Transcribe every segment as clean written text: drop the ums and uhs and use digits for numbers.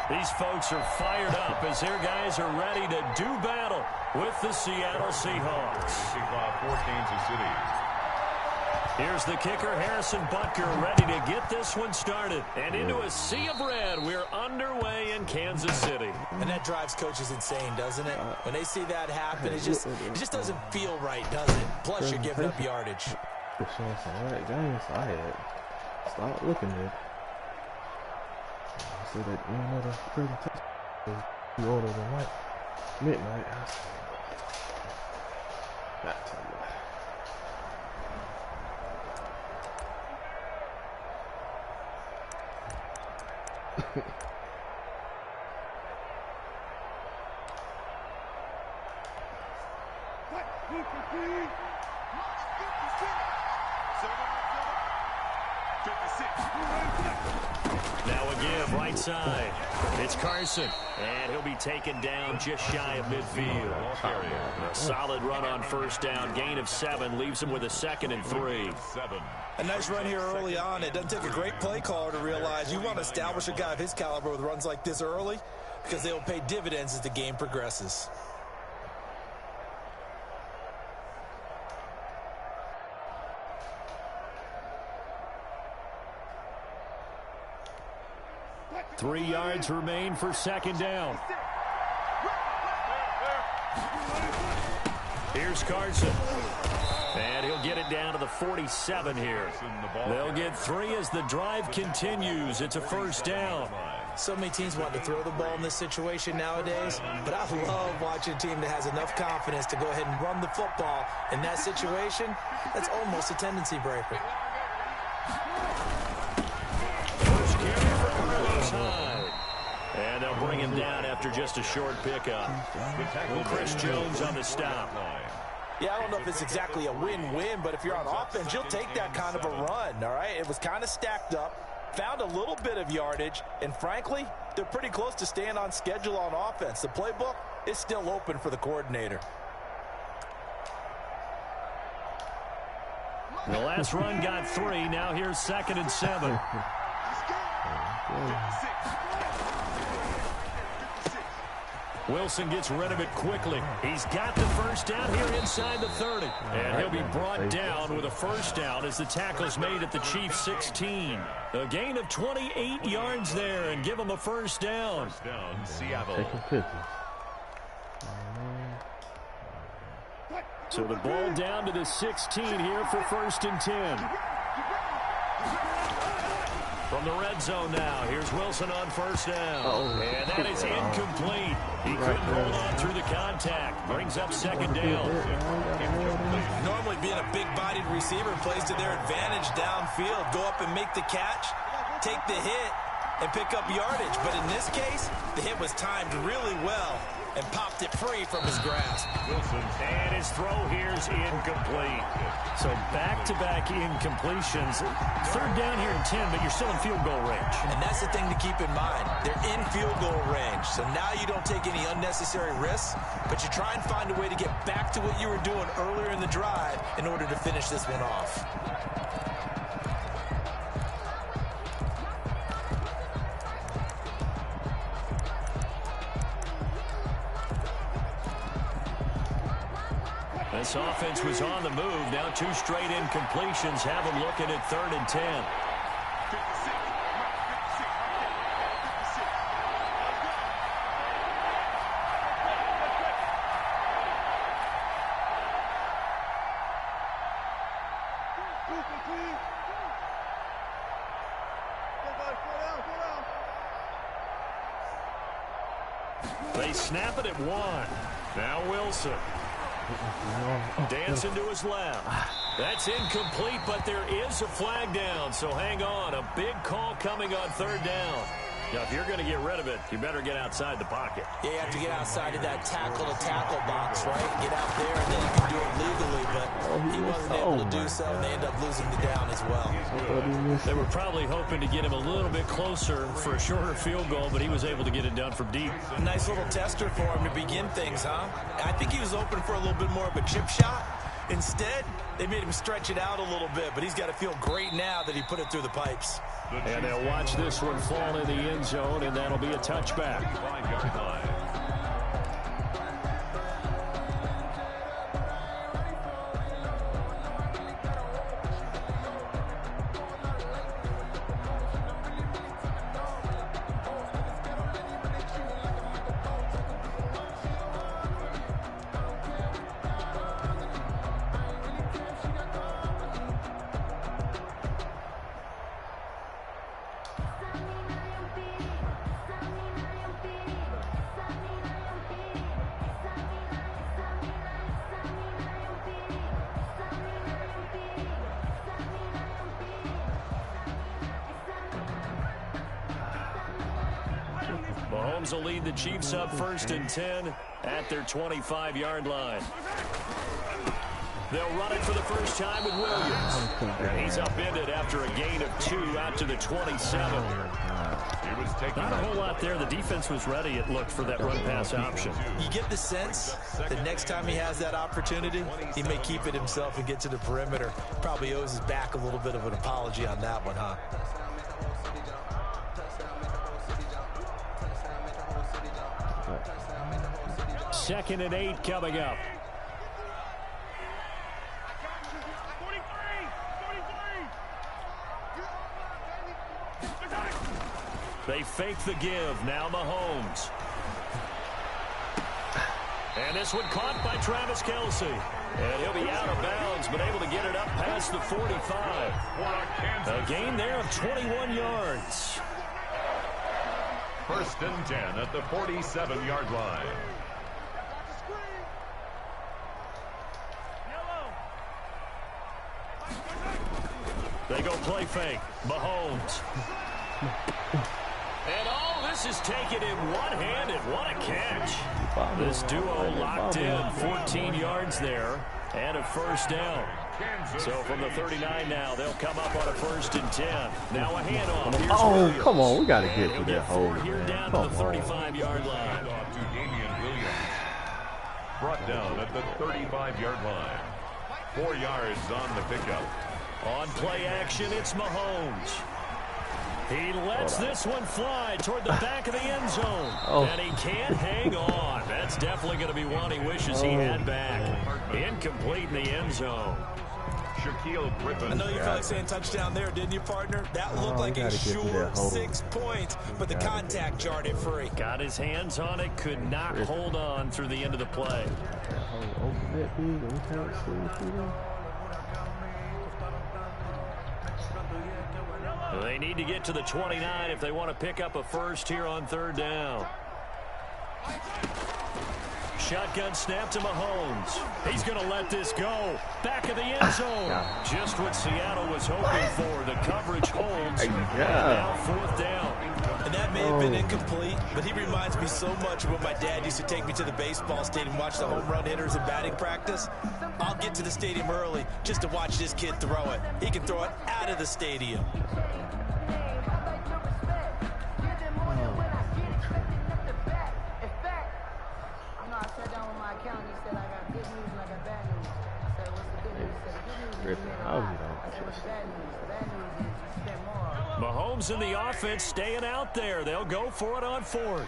These folks are fired up as their guys are ready to do battle with the Seattle Seahawks. For Kansas City. Here's the kicker, Harrison Butker, ready to get this one started. And into a sea of red, we're underway in Kansas City. And that drives coaches insane, doesn't it? When they see that happen, it just doesn't feel right, does it? Plus, you're giving up yardage. Stop looking at it. I said that the presentation you ordered tonight, midnight. Not too much. Now again, right side. It's Carson, and he'll be taken down just shy of midfield. A solid run on first down. Gain of 7 leaves him with a 2nd and 3. A nice run here early on. It doesn't take a great play caller to realize you want to establish a guy of his caliber with runs like this early because they will pay dividends as the game progresses. Three yards remain for second down. Here's Carson. And he'll get it down to the 47 here. They'll get 3 as the drive continues. It's a first down. So many teams want to throw the ball in this situation nowadays, but I love watching a team that has enough confidence to go ahead and run the football. In that situation, that's almost a tendency breaker. First carry for Carlos Hyde. And they'll bring him down after just a short pickup. Chris Jones on the stop. Yeah, I don't know if it's exactly a win-win, but if you're on offense, you'll take that kind of a run, all right? It was kind of stacked up, found a little bit of yardage, and frankly, they're pretty close to staying on schedule on offense. The playbook is still open for the coordinator. The last run got 3. Now here's 2nd and 7. Wilson gets rid of it quickly. He's got the first down here inside the 30. And he'll be brought down with a first down as the tackle's made at the Chiefs' 16. A gain of 28 yards there and give him a first down. First down, Seattle. Taking pictures. So the ball down to the 16 here for 1st and 10. From the red zone now, here's Wilson on first down. And that is incomplete. He couldn't hold on through the contact. Brings up 2nd down. Normally being a big-bodied receiver plays to their advantage downfield. Go up and make the catch, take the hit, and pick up yardage. But in this case, the hit was timed really well and popped it free from his grasp. Wilson, and his throw here's incomplete. So back-to-back incompletions. 3rd down here and 10, but you're still in field goal range. And that's the thing to keep in mind. They're in field goal range. So now you don't take any unnecessary risks, but you try and find a way to get back to what you were doing earlier in the drive in order to finish this one off. This offense was on the move. Now 2 straight incompletions have them looking at 3rd and 10. They snap it at 1. Now Wilson. Dancing to his left. That's incomplete, but there is a flag down, so hang on. A big call coming on 3rd down. Now, if you're going to get rid of it, you better get outside the pocket. Yeah, you have to get outside of that tackle-to-tackle box, right? Get out there, and then you can do it legally, but he wasn't able to do so, and they end up losing the down as well. They were probably hoping to get him a little bit closer for a shorter field goal, but he was able to get it done from deep. A nice little tester for him to begin things, huh? I think he was open for a little bit more of a chip shot, Instead, they made him stretch it out a little bit, but he's got to feel great now that he put it through the pipes. And they'll watch this one fall in the end zone, and that'll be a touchback. Mahomes will lead the Chiefs up 1st and 10 at their 25-yard line. They'll run it for the first time with Williams. And he's upended after a gain of 2 out to the 27. Not a whole lot there. The defense was ready, it looked, for that run-pass option. You get the sense that next time he has that opportunity, he may keep it himself and get to the perimeter. Probably owes his back a little bit of an apology on that one, huh? Second and 8 coming up. They fake the give. Now Mahomes. And this one caught by Travis Kelce. And he'll be out of bounds, but able to get it up past the 45. A gain there of 21 yards. 1st and 10 at the 47-yard line. They go play fake. Mahomes. And all this is taken in one-handed. What a catch. This duo locked in. 14 yards there and a first down. So from the 39 now, they'll come up on a 1st and 10. Now a handoff. Here's come on. We got to get to that hole. Here down to the 35-yard line. Brought down at the 35-yard line. 4 yards on the pickup. On play action, it's Mahomes. He lets this one fly toward the back of the end zone. And he can't hang on. That's definitely going to be one he wishes he had back. Incomplete in the end zone. Shaquille Griffin. I know you felt like saying touchdown there, didn't you, partner? That looked like a sure 6 points, but the contact jarred it free. Got his hands on it, could not hold on through the end of the play. They need to get to the 29 if they want to pick up a first here on 3rd down. Shotgun snap to Mahomes. He's going to let this go. Back of the end zone. Just what Seattle was hoping for. The coverage holds. Now 4th down. And that may have been incomplete, but he reminds me so much of when my dad used to take me to the baseball stadium and watch the home run hitters in batting practice. I'll get to the stadium early just to watch this kid throw it. He can throw it out of the stadium. Mahomes and the offense staying out there. They'll go for it on 4th.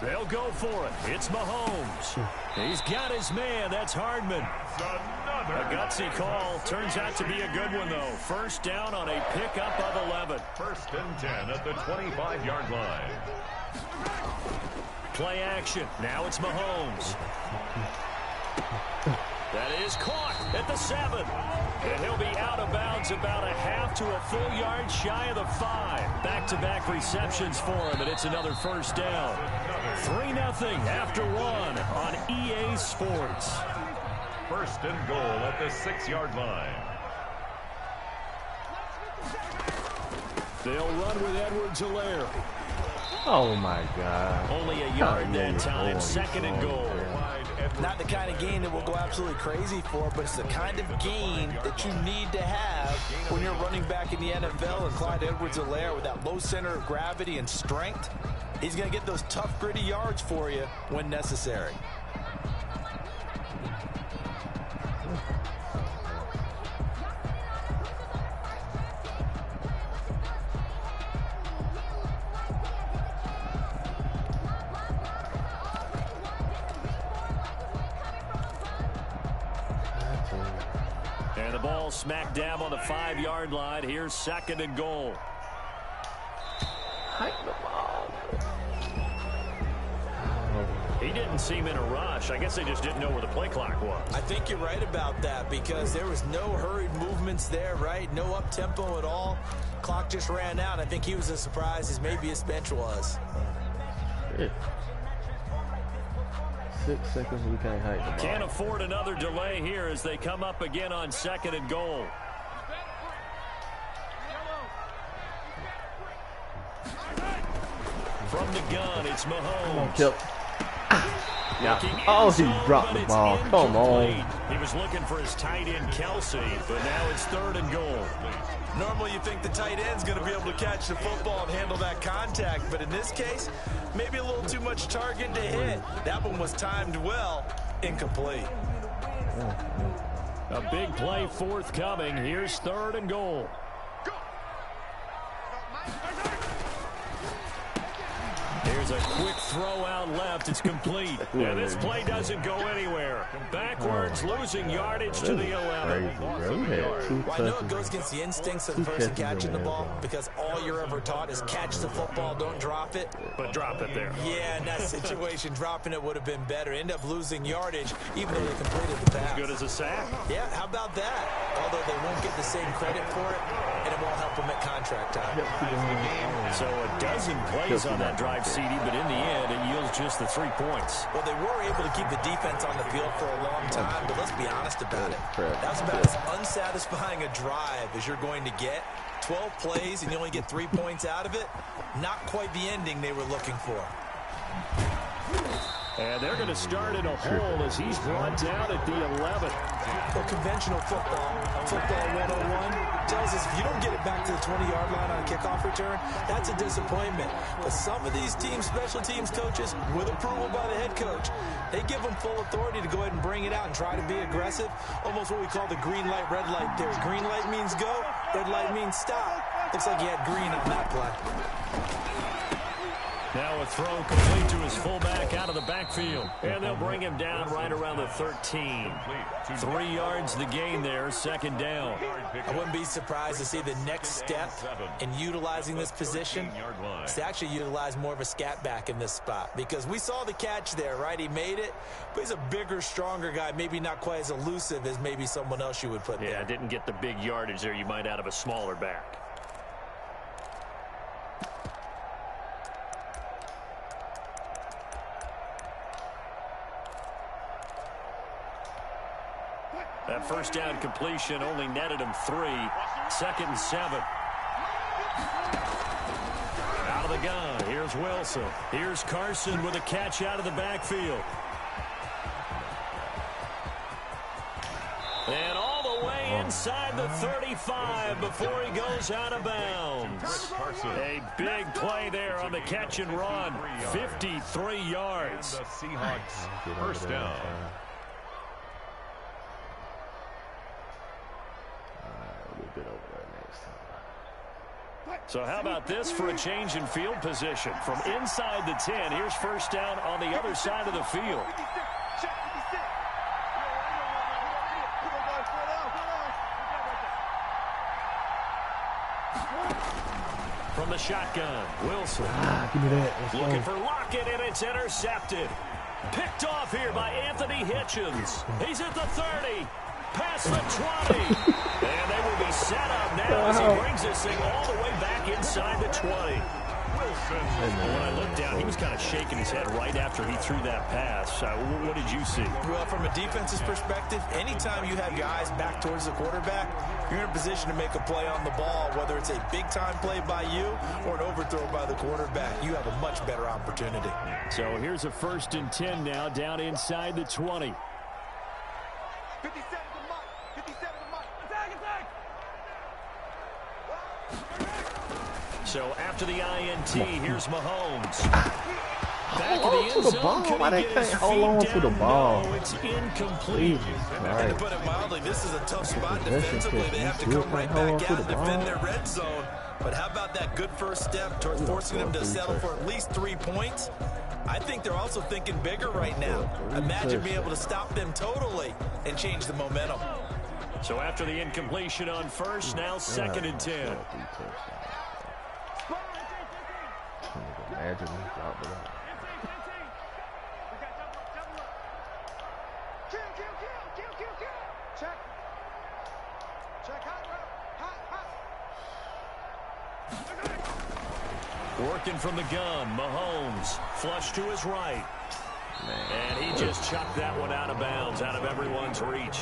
They'll go for it. It's Mahomes. He's got his man. That's Hardman. A gutsy call. Turns out to be a good one, though. 1st down on a pickup of 11. 1st and 10 at the 25-yard line. Play action. Now it's Mahomes. That is caught at the 7. And he'll be out of bounds about a half to a full yard shy of the 5. Back-to-back receptions for him, and it's another 1st down. 3-0 after 1 on EA Sports. 1st and goal at the 6-yard line. They'll run with Edwards-Helaire. Oh, my God. Only a yard that time. 2nd and goal. Not the kind of gain that we'll go absolutely crazy for, but it's the kind of gain that you need to have when you're running back in the NFL. And Clyde Edwards-Helaire with that low center of gravity and strength, He's going to get those tough, gritty yards for you when necessary. And the ball smack dab on the 5-yard line. Here's 2nd and goal. Hike the ball. He didn't seem in a rush. I guess they just didn't know where the play clock was. I think you're right about that because there was no hurried movements there, right? No up-tempo at all. Clock just ran out. I think he was as surprised as maybe his bench was. Yeah. 6 seconds, we can't hike the ball. Can't afford another delay here as they come up again on 2nd and goal. From the gun, it's Mahomes. Kill. Yeah. Oh, he dropped the ball. Come on. He was looking for his tight end, Kelsey, but now it's 3rd and goal. Normally you think the tight end's going to be able to catch the football and handle that contact, but in this case, maybe a little too much target to hit. That one was timed well, incomplete. A big play forthcoming. Here's 3rd and goal. Here's a quick throw out left. It's complete. And this play doesn't go anywhere. Backwards, losing yardage to the 11. Well, I know it goes against the instincts of the person catching the ball because all you're ever taught is catch the football, don't drop it. But drop it there. Yeah, in that situation, dropping it would have been better. End up losing yardage even though they completed the pass. As good as a sack. Yeah, how about that? Although they won't get the same credit for it, and it won't help them at contract time. So a dozen plays on that drive, CD, but in the end, it yields just the 3 points. Well, they were able to keep the defense on the field for a long time, but let's be honest about it. That's about as unsatisfying a drive as you're going to get. 12 plays and you only get 3 points out of it. Not quite the ending they were looking for. And they're going to start in a hole as he's brought down at the 11. Well, conventional football 101, tells us if you don't get it back to the 20-yard line on a kickoff return, that's a disappointment. But some of these teams, special teams coaches, with approval by the head coach, they give them full authority to go ahead and bring it out and try to be aggressive. Almost what we call the green light, red light theory. Green light means go, red light means stop. Looks like he had green on that play. Now a throw complete to his fullback out of the backfield. And they'll bring him down right around the 13. 3 yards the gain there, 2nd down. I wouldn't be surprised to see the next step in utilizing this position is to actually utilize more of a scat back in this spot. Because we saw the catch there, right? He made it, but he's a bigger, stronger guy, maybe not quite as elusive as maybe someone else you would put there. Yeah, didn't get the big yardage there you might out of a smaller back. That first down completion only netted him 3. 2nd and 7. Out of the gun. Here's Wilson. Here's Carson with a catch out of the backfield. And all the way inside the 35 before he goes out of bounds. A big play there on the catch and run. 53 yards. The Seahawks first down. So how about this for a change in field position? From inside the 10, here's first down on the other side of the field. From the shotgun, Wilson. Give me that. Looking for Lockett, and it's intercepted. Picked off here by Anthony Hitchens. He's at the 30. Past the 20. And they will be set up now as he brings this thing all the way back inside the 20. When I looked down, he was kind of shaking his head right after he threw that pass. What did you see? Well, from a defense's perspective, anytime you have your eyes back towards the quarterback, you're in a position to make a play on the ball, whether it's a big-time play by you or an overthrow by the quarterback. You have a much better opportunity. So here's a 1st and 10 now down inside the 20. 57 to Mike. 57 to Mike. Attack, attack. So after the INT, here's Mahomes. Back Hold in on the to end the zone. ball. Could Why he they get can't his hold feet on to the down? ball? No, it's incomplete. To put it mildly, this is a tough spot Possession defensively. kick. They have to You come still right can't hold on back to out and the defend ball. their red zone. But how about that good first step towards forcing them to settle for at least 3 points? I think they're also thinking bigger right now. Imagine being able to stop them totally and change the momentum. So after the incompletion on first, now 2nd and 10. Imagine me dropping it. Working from the gun, Mahomes, flush to his right. And he just chucked that one out of bounds, out of everyone's reach.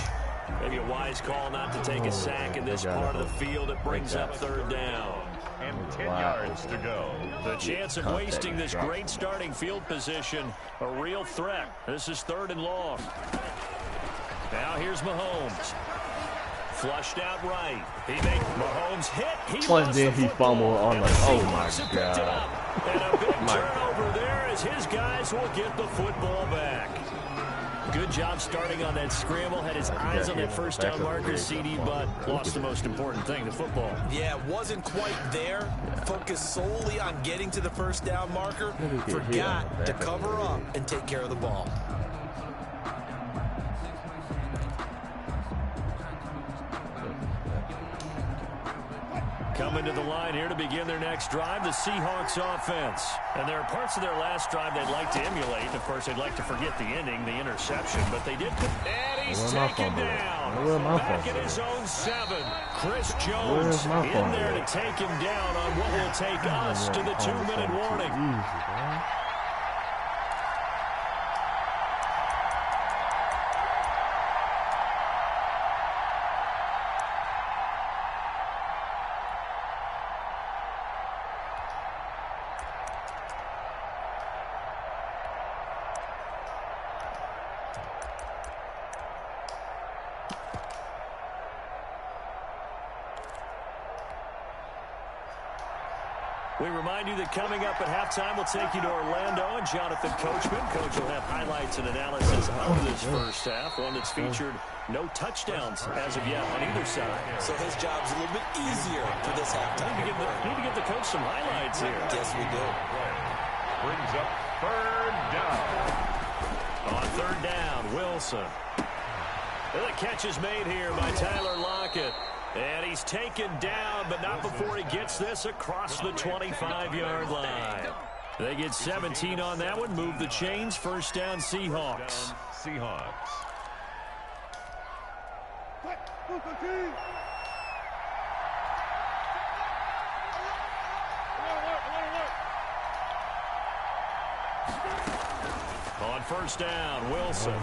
Maybe a wise call not to take a sack in this part of the field. It brings up 3rd down. And 10 yards to go. The chance of wasting this great starting field position, a real threat. This is 3rd and long. Now here's Mahomes. Flushed out right. Mahomes hit. And then he fumbled on the, oh my God. And a big turnover there as his guys will get the football back. Good job starting on that scramble. Had his eyes on that first down marker, CD, but lost the most important thing, the football. Yeah, wasn't quite there. Focused solely on getting to the first down marker. Forgot to cover up and take care of the ball. Coming to the line here to begin their next drive, the Seahawks offense. And there are parts of their last drive they'd like to emulate. Of course, they'd like to forget the ending, the interception, but they did. And he's taken down. Back in his own 7. Chris Jones in there to take him down on what will take us to the 2-minute warning. We remind you that coming up at halftime, we'll take you to Orlando and Jonathan Coachman. Coach will have highlights and analysis of this first half, one that's featured no touchdowns as of yet on either side. So his job's a little bit easier for this halftime. Need to give the coach some highlights here. Yes, we do. Brings up 3rd down. On 3rd down, Wilson. And the catch is made here by Tyler Lockett. And he's taken down, but not before he gets this across the 25-yard line. They get 17 on that one, move the chains, 1st down Seahawks. Seahawks. On 1st down, Wilson.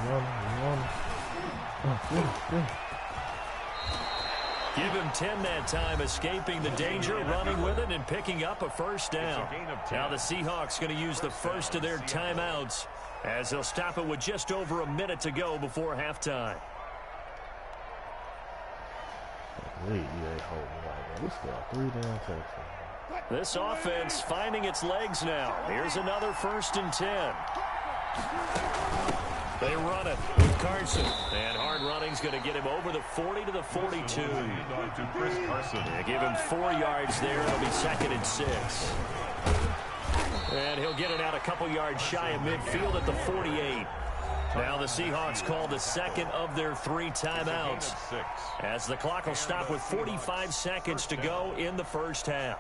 Give him 10 that time, escaping the danger, running with it, and picking up a 1st down. Now the Seahawks going to use the first of their timeouts as they'll stop it with just over a minute to go before halftime. This offense finding its legs now. Here's another 1st and 10. They run it with Carson. And hard running's going to get him over the 40 to the 42. To Chris Carson. They give him 4 yards there. It'll be 2nd and 6. And he'll get it out a couple yards shy of midfield at the 48. Now the Seahawks call the 2nd of their 3 timeouts, as the clock will stop with 45 seconds to go in the first half.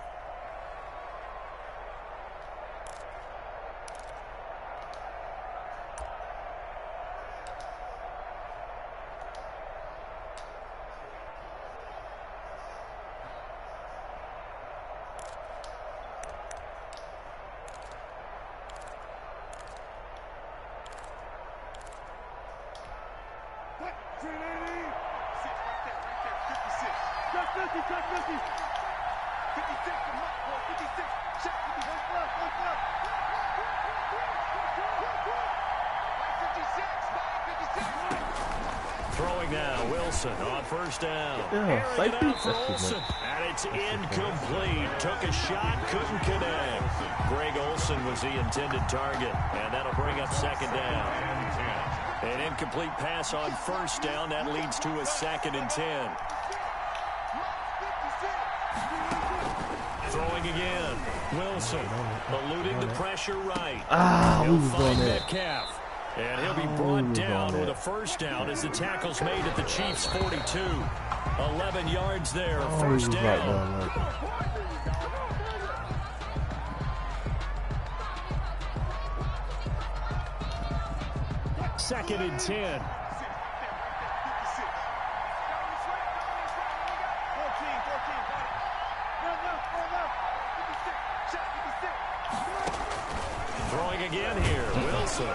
Throwing now, Wilson on first down. Yeah, Airing it safety. out for Olsen. And it's incomplete. Took a shot, couldn't connect. Greg Olsen was the intended target, and that'll bring up second down. An incomplete pass on first down. That leads to a 2nd and 10. Throwing again. Wilson eluding the pressure right. He'll find Metcalf. And he'll be brought down with a first down as the tackle's made at the Chiefs' 42. 11 yards there, first down. 2nd and 10. Throwing again here, Wilson.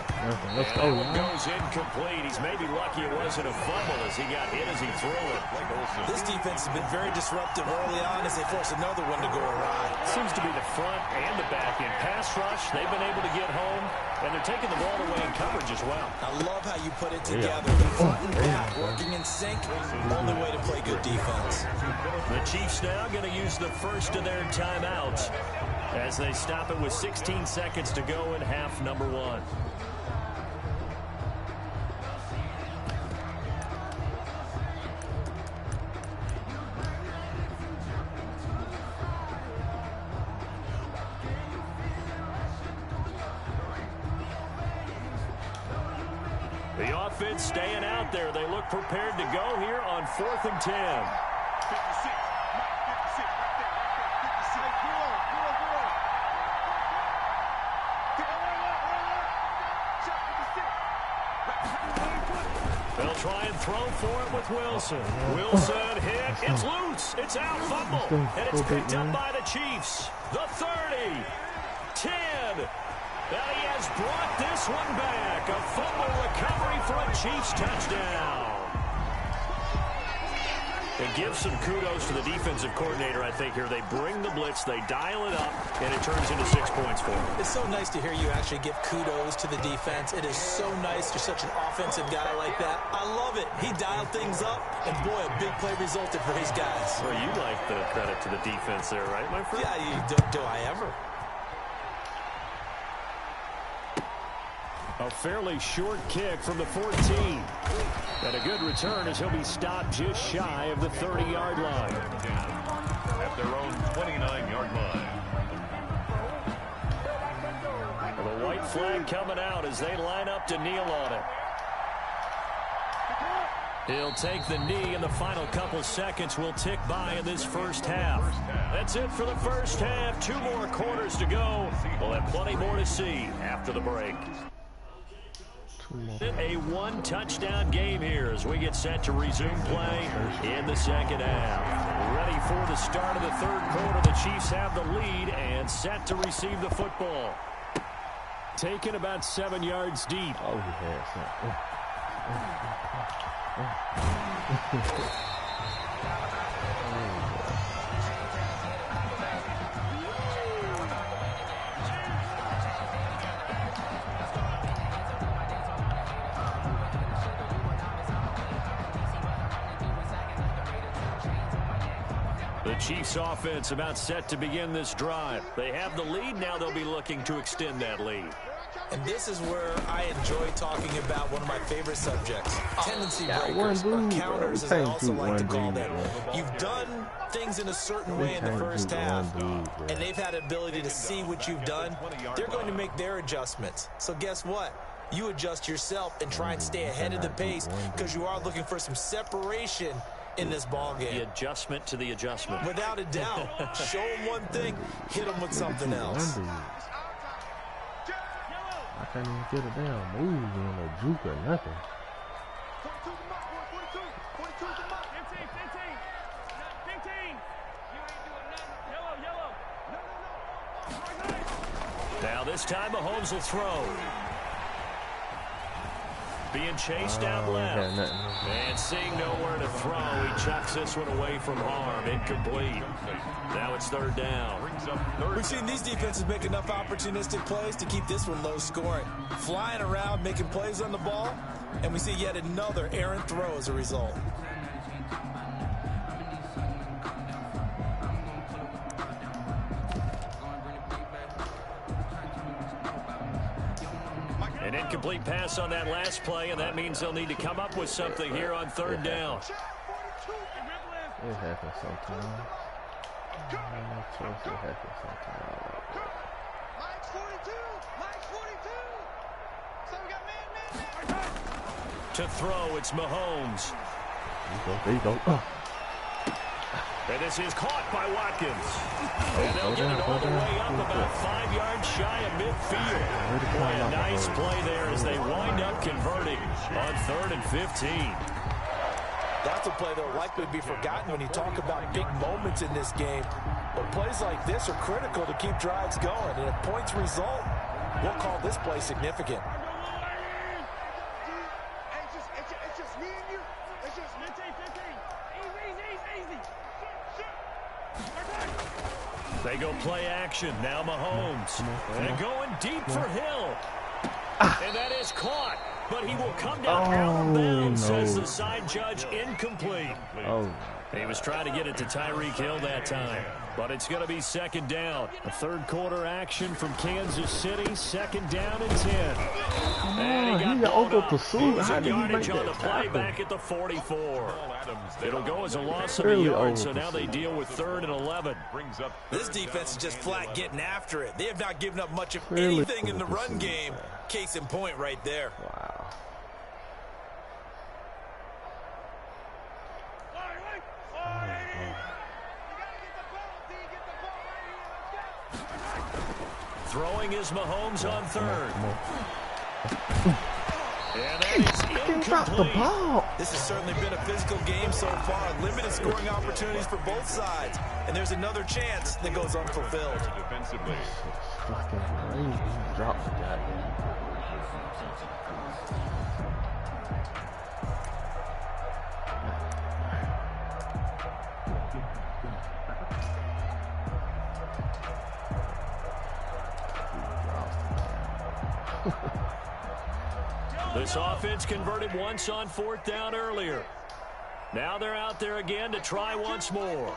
Let's go. Goes incomplete. He's maybe lucky it wasn't a fumble as he got hit as he threw it. This defense has been very disruptive early on as they force another one to go awry. Seems to be the front and the back end. Pass rush, they've been able to get home, and they're taking the ball away in coverage as well. I love how you put it together. The front and back working in sync. Only way to play good defense. The Chiefs now going to use the first of their timeouts as they stop it with 16 seconds to go in half number 1. The offense staying out there. They look prepared to go here on 4th and 10. They'll try and throw for it with Wilson. Wilson hit. It's loose. It's out. Fumble. And it's picked up by the Chiefs. The 30. 10. Now he has brought this one back. A fumble recovery for a Chiefs touchdown. It gives some kudos to the defensive coordinator, I think, here. They bring the blitz, they dial it up, and it turns into 6 points for them. It's so nice to hear you actually give kudos to the defense. It is so nice. You're such an offensive guy like that. I love it. He dialed things up, and boy, a big play resulted for his guys. Well, you like the credit to the defense there, right, my friend? Yeah, do I ever? A fairly short kick from the 14. And a good return as he'll be stopped just shy of the 30-yard line. At their own 29-yard line. The white flag coming out as they line up to kneel on it. He'll take the knee, and the final couple seconds will tick by in this first half. That's it for the first half. 2 more quarters to go. We'll have plenty more to see after the break. A 1-touchdown game here as we get set to resume play in the second half. Ready for the start of the third quarter. The Chiefs have the lead and set to receive the football. Taken about 7 yards deep. Oh, he has The Chiefs offense about set to begin this drive. They have the lead. Now they'll be looking to extend that lead. And this is where I enjoy talking about one of my favorite subjects, tendency breakers, or counters as I also like to call them. You've done things in a certain way in the first half, and they've had an ability to see what you've done. They're going to make their adjustments. So guess what? You adjust yourself and try and stay ahead of the pace because you are looking for some separation in this ball game. The adjustment to the adjustment. Without a doubt. Show them one thing, hit them with something else. I can't even get a damn move in a juke or nothing. Now this time Mahomes will throw. being chased out left. And seeing nowhere to throw, he chucks this one away from harm. Incomplete. Now it's third down. We've seen these defenses make enough opportunistic plays to keep this one low scoring. Flying around, making plays on the ball, and we see yet another errant throw as a result. An incomplete pass on that last play, and that means they'll need to come up with something here on third down. It happens sometimes. It happens sometimes. To throw, it's Mahomes. There you go. And this is caught by Watkins. And they'll get it all the way up about 5 yards shy of midfield. Boy, a nice play there as they wind up converting on 3rd and 15. That's a play that will likely be forgotten when you talk about big moments in this game. But plays like this are critical to keep drives going. And if points result, we'll call this play significant. They go play action. Now Mahomes. And going deep for Hill. And that is caught. But he will come down out of bounds, says the side judge. Incomplete. He was trying to get it to Tyreek Hill that time. But it's going to be second down. A third quarter action from Kansas City. Second down and 10. And he got over pursuit. How did he make that on the play back at the 44. It'll go as a loss of a yard, so now they deal with 3rd and 11. This defense is just flat getting after it. They have not given up much of anything in the run game. Case in point right there. Wow. Throwing is Mahomes on 3rd. And that is incomplete. This has certainly been a physical game so far. Limited scoring opportunities for both sides. And there's another chance that goes unfulfilled. Defensively. Fucking crazy. He dropped the guy. This offense converted once on 4th down earlier. Now they're out there again to try once more.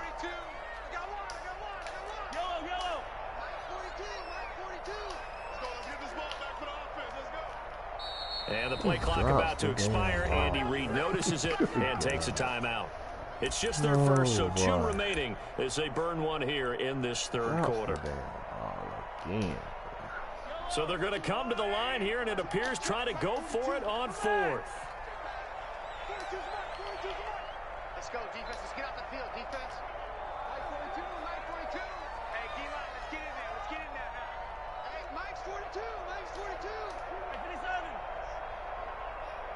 And the play clock about to expire. Andy Reid notices it and takes a timeout. It's just their first, so 2 remaining as they burn one here in this 3rd quarter. So they're going to come to the line here, and it appears try to go for it on 4th. Let's go, defense. Let's get out the field, defense. 942. Hey, D-line, let's get in there. Let's get in there now. Hey, Mike's 42.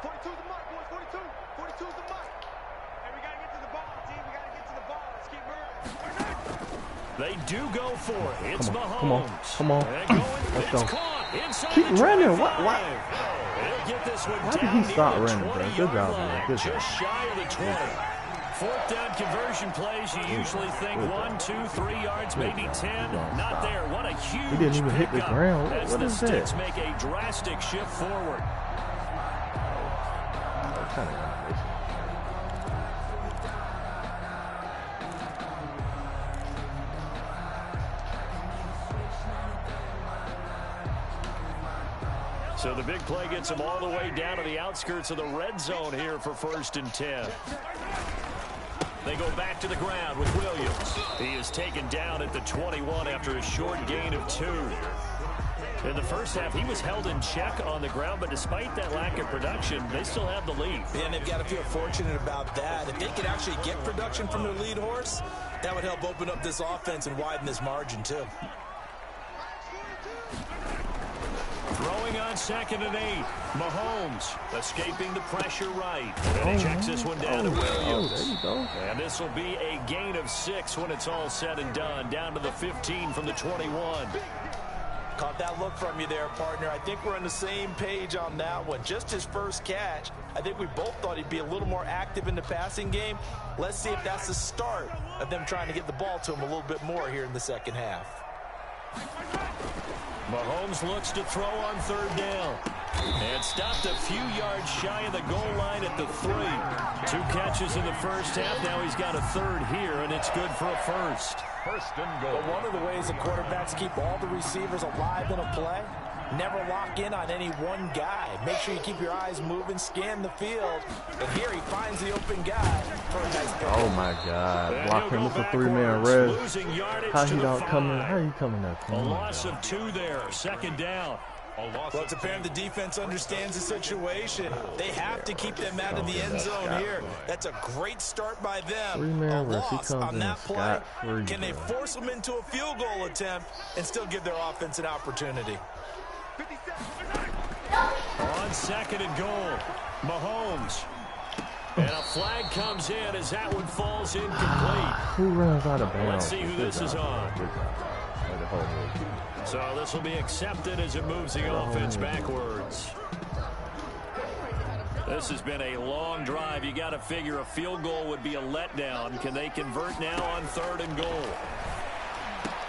42 is the mark, boys. 42 is the mark. Hey, we got to get to the ball, team. We got to get to the ball. Let's keep moving. They do go for it. It's Mahomes. Come on. Let's go. Keep running. Why? He'll get this one Why down did he stop near the running, bro? 20-yard Good job, line, man. Good job. just shy of the 20. 4th down conversion plays, you usually think 1, 2, 3 yards, maybe 10. Not there. What a huge He didn't even hit the pickup ground. as What the is Sticks that? make a drastic shift forward. So the big play gets them all the way down to the outskirts of the red zone here for 1st and 10. They go back to the ground with Williams. He is taken down at the 21 after a short gain of 2. In the first half, he was held in check on the ground, but despite that lack of production, they still have the lead. And they've got to feel fortunate about that. If they could actually get production from their lead horse, that would help open up this offense and widen this margin, too. Throwing on 2nd and 8. Mahomes escaping the pressure right. And he checks this one down to Williams. There you go. And this will be a gain of 6 when it's all said and done. Down to the 15 from the 21. Caught that look from you there, partner. I think we're on the same page on that one. Just his first catch. I think we both thought he'd be a little more active in the passing game. Let's see if that's the start of them trying to get the ball to him a little bit more here in the second half. Mahomes looks to throw on third down. And stopped a few yards shy of the goal line at the 3. 2 catches in the first half. Now he's got a third here, and it's good for a first. First and goal. But one of the ways the quarterbacks keep all the receivers alive in a play, never lock in on any one guy. Make sure you keep your eyes moving, scan the field. And here he finds the open guy for a nice pick. Oh my God! Block him with a 3-man res. How he don't come in? How he coming up? A loss of 2 there. Second down. Well, it's apparent the defense understands the situation. They have to keep them out of the end zone here. That's a great start by them. 3-man res. He Loss comes on in that play. scot-free. Can they force them into a field goal attempt and still give their offense an opportunity? On second and goal, Mahomes. And a flag comes in as that one falls incomplete. Who runs out of bounds? Let's see who this is on. So this will be accepted as it moves the offense backwards. This has been a long drive. You got to figure a field goal would be a letdown. Can they convert now on third and goal?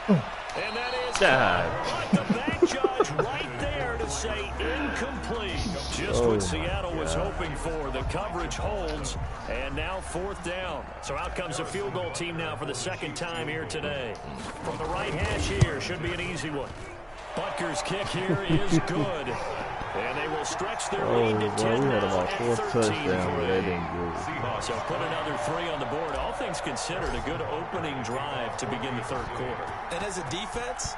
And that is but the back judge right there to say incomplete. Just what Seattle was hoping for. The coverage holds, and now fourth down. So out comes the field goal team now for the second time here today. From the right hash here, should be an easy one. Butker's kick here is good. And they will stretch their lead to 10 we had now about at 4 13 touchdowns, for but they didn't do it. So put another 3 on the board. All things considered, a good opening drive to begin the third quarter. And as a defense,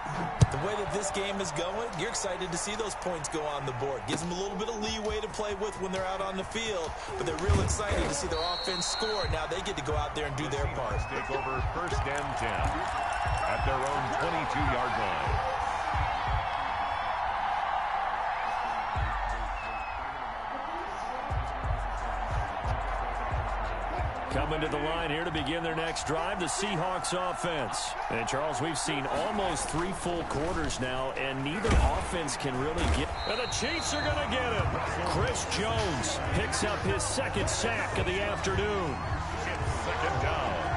the way that this game is going, you're excited to see those points go on the board. Gives them a little bit of leeway to play with when they're out on the field, but they're real excited to see their offense score. Now they get to go out there and do their part. Take over first and 10 at their own 22-yard line. Coming to the line here to begin their next drive, the Seahawks offense. And, Charles, we've seen almost 3 full quarters now, and neither offense can really get. And the Chiefs are going to get him. Chris Jones picks up his second sack of the afternoon. Second down.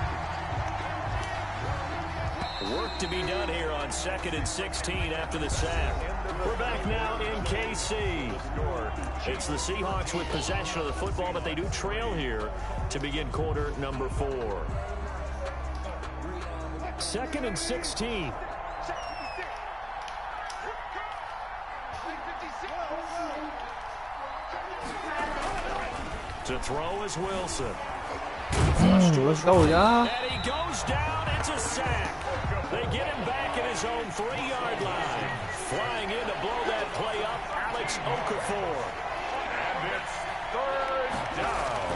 Work to be done here on 2nd and 16 after the sack. We're back now in KC. It's the Seahawks with possession of the football, but they do trail here to begin quarter number 4. 2nd and 16. To throw is Wilson. Let's go, y'all. And he goes down. It's a sack. They get him back at his own 3-yard line. Flying in to blow that play up, Alex Okafor. And it's third down.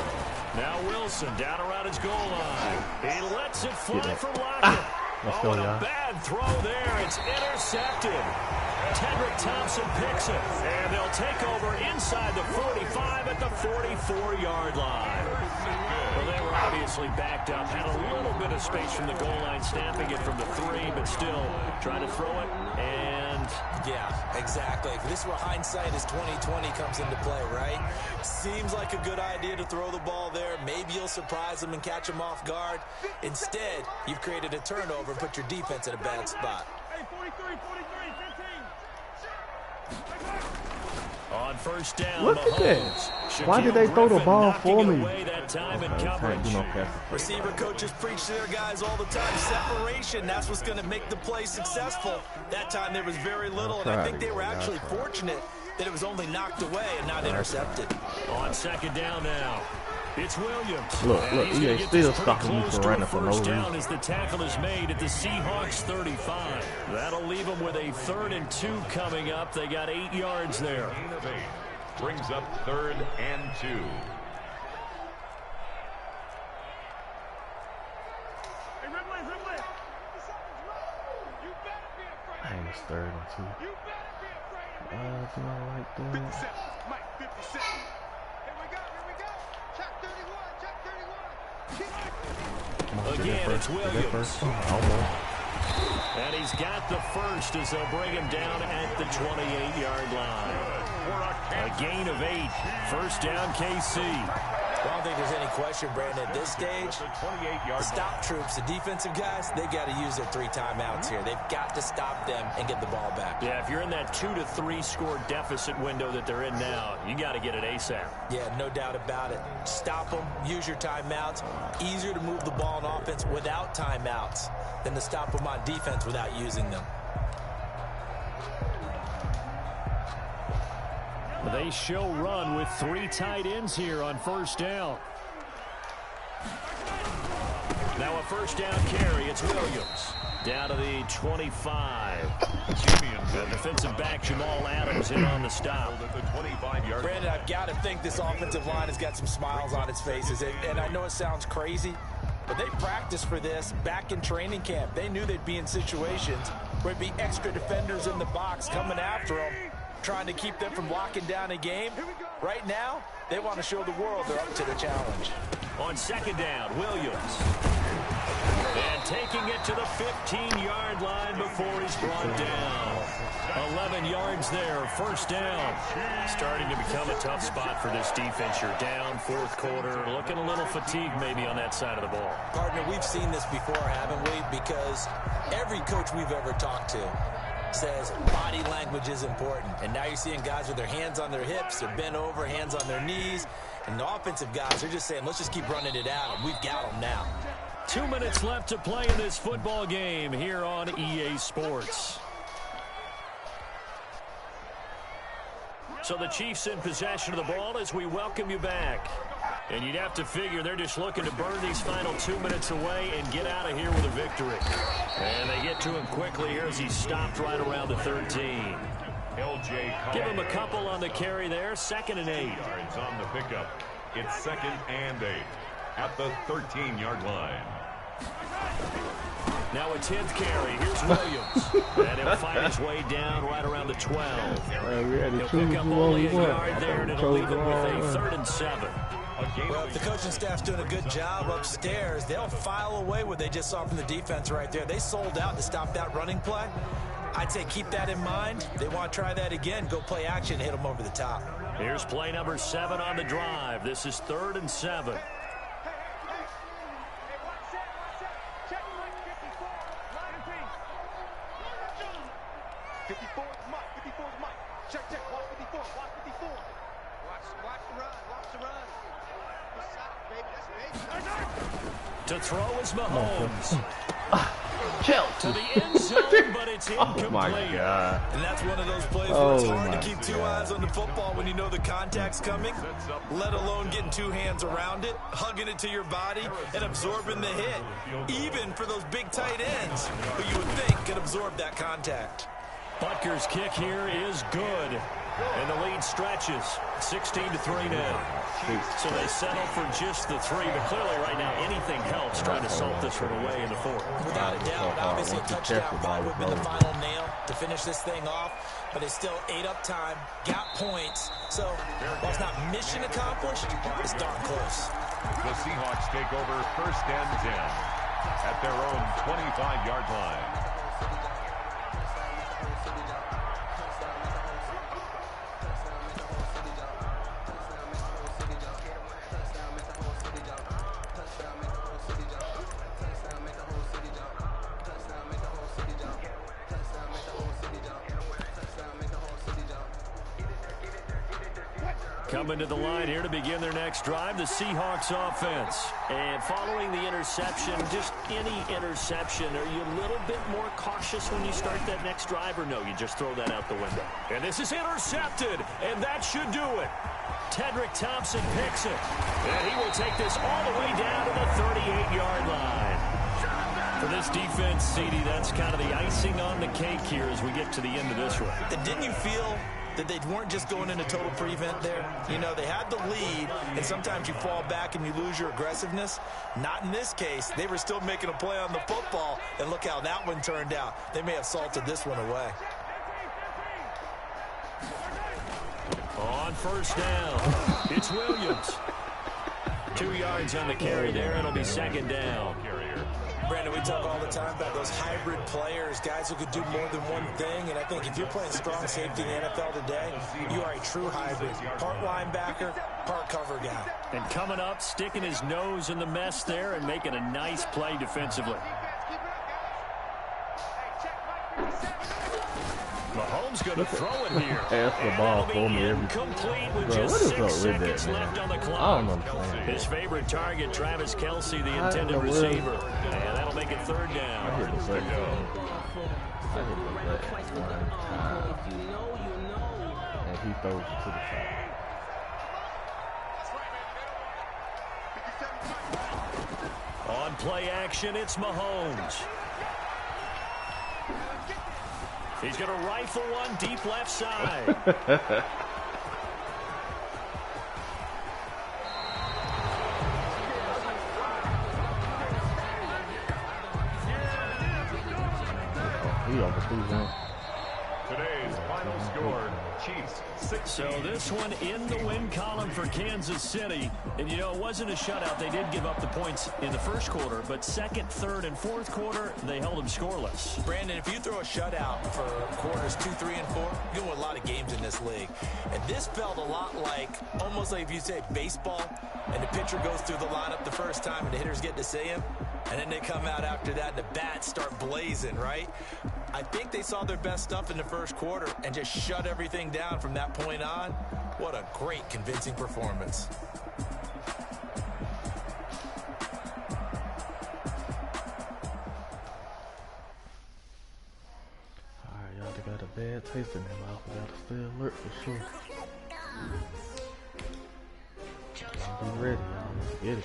Now Wilson down around his goal line. He lets it fly from Lockett. Let's go, and y'all. a bad throw there. It's intercepted. Tedrick Thompson picks it. And they'll take over inside the 45 at the 44-yard line. Well, they were obviously backed up. Had a little bit of space from the goal line, snapping it from the 3, but still trying to throw it. And yeah, exactly. This is where hindsight is 20/20 comes into play, right? Seems like a good idea to throw the ball there. Maybe you'll surprise them and catch them off guard. Instead, you've created a turnover and put your defense in a bad spot. on first down, Look at Mahomes. that. Why did they throw the ball for me? That time in coverage. Receiver coaches preach to their guys all the time. Separation, that's what's going to make the play successful. That time there was very little, and I think they were actually fortunate that it was only knocked away and not intercepted. On second down now. It's Williams. Look, EA still stopping me from running for no reason. Down as the tackle is made at the Seahawks 35. That'll leave them with a 3rd and 2 coming up. They got 8 yards there. Brings up 3rd and 2. I ain't 3rd and 2. Do I like that? Again, it's Williams. And he's got the first as they'll bring him down at the 28-yard line. A gain of 8. First down, KC. I don't think there's any question, Brandon, at this stage, the stop troops, the defensive guys, they got to use their 3 timeouts here. They've got to stop them and get the ball back. Yeah, if you're in that 2 to 3 score deficit window that they're in now, you got to get it ASAP. Yeah, no doubt about it. Stop them, use your timeouts. Easier to move the ball on offense without timeouts than to stop them on defense without using them. They show run with 3 tight ends here on first down. Now a first down carry. It's Williams. Down to the 25. The defensive back Jamal Adams in on the stop. Brandon, I've got to think this offensive line has got some smiles on its faces. And I know it sounds crazy, but they practiced for this back in training camp. They knew they'd be in situations where it'd be extra defenders in the box coming after them, trying to keep them from locking down a game. Right now, they want to show the world they're up to the challenge. On second down, Williams. And taking it to the 15-yard line before he's brought down. 11 yards there, first down. Starting to become a tough spot for this defense. You're down, fourth quarter, looking a little fatigued maybe on that side of the ball. Partner, we've seen this before, haven't we? Because every coach we've ever talked to says body language is important. And now you're seeing guys with their hands on their hips, they're bent over, hands on their knees. And the offensive guys are just saying, let's just keep running it out, and we've got them now. 2 minutes left to play in this football game here on EA Sports. So the Chiefs in possession of the ball as we welcome you back. And you'd have to figure they're just looking to burn these final 2 minutes away and get out of here with a victory. And they get to him quickly here as he's stopped right around the 13. Give him a couple on the carry there. 2nd and 8. Yards on the pickup. It's 2nd and 8 at the 13-yard line. Now a 10th carry. Here's Williams. And he'll find his way down right around the 12. He'll pick up only a yard there, and it'll leave him with a 3rd and 7. Well, if the coaching staff's doing a good job upstairs, they'll file away what they just saw from the defense right there. They sold out to stop that running play. I'd say keep that in mind. They want to try that again. Go play action, hit them over the top. Here's play number 7 on the drive. This is 3rd and 7. To throw is Mahomes. To the end zone, but it's incomplete. Oh my God. And that's one of those plays where it's hard to keep 2 eyes on the football when you know the contact's coming, let alone getting 2 hands around it, hugging it to your body, and absorbing the hit, even for those big tight ends who you would think could absorb that contact. Butker's kick here is good. And the lead stretches. 16-3 now. So they settle for just the 3, but clearly right now anything helps trying to salt this one away in the 4th. Without a doubt, obviously a touchdown probably would have been the final nail to finish this thing off, but it's still ate up time, got points, so while it's not mission accomplished, it's darn close. The Seahawks take over 1st and 10 at their own 25-yard line. Coming to the line here to begin their next drive, the Seahawks offense. And following the interception, just any interception, are you a little bit more cautious when you start that next drive, or no, you just throw that out the window? And this is intercepted, and that should do it. Tedrick Thompson picks it, and he will take this all the way down to the 38-yard line. For this defense, CD, that's kind of the icing on the cake here as we get to the end of this one. And didn't you feel that they weren't just going into total prevent there? You know, they had the lead, and sometimes you fall back and you lose your aggressiveness. Not in this case. They were still making a play on the football, and look how that one turned out. They may have salted this one away. On first down, it's Williams. 2 yards on the carry there. It'll be 2nd down. Brandon, we talk all the time about those hybrid players, guys who could do more than one thing. And I think if you're playing strong safety in the NFL today, you are a true hybrid. Part linebacker, part cover guy. And coming up, sticking his nose in the mess there and making a nice play defensively. Mahomes going to throw it here. Pass the ball for me every incomplete with Bro, just what is 6 up with seconds that, left man? on the clock. I don't understand. His favorite target, Travis Kelce, the intended I know receiver. And that'll make it third I down. hit the button. I hit the button one time. And he throws it to the side. On play action, it's Mahomes. He's going to rifle one deep left side. He overthrew him. Today's final score, Chiefs 16. So this one in the win column for Kansas City. And, you know, it wasn't a shutout. They did give up the points in the first quarter, but second, third, and fourth quarter, they held them scoreless. Brandon, if you throw a shutout for quarters 2, 3, and 4, you win a lot of games in this league. And this felt a lot like, almost like if you say baseball, and the pitcher goes through the lineup the first time and the hitters get to see him, and then they come out after that and the bats start blazing, right? I think they saw their best stuff in the first quarter and just shut everything down from that point on. What a great, convincing performance. Alright, y'all got a bad taste in their mouth. We gotta stay alert for sure. Be ready, y'all. Let's get it.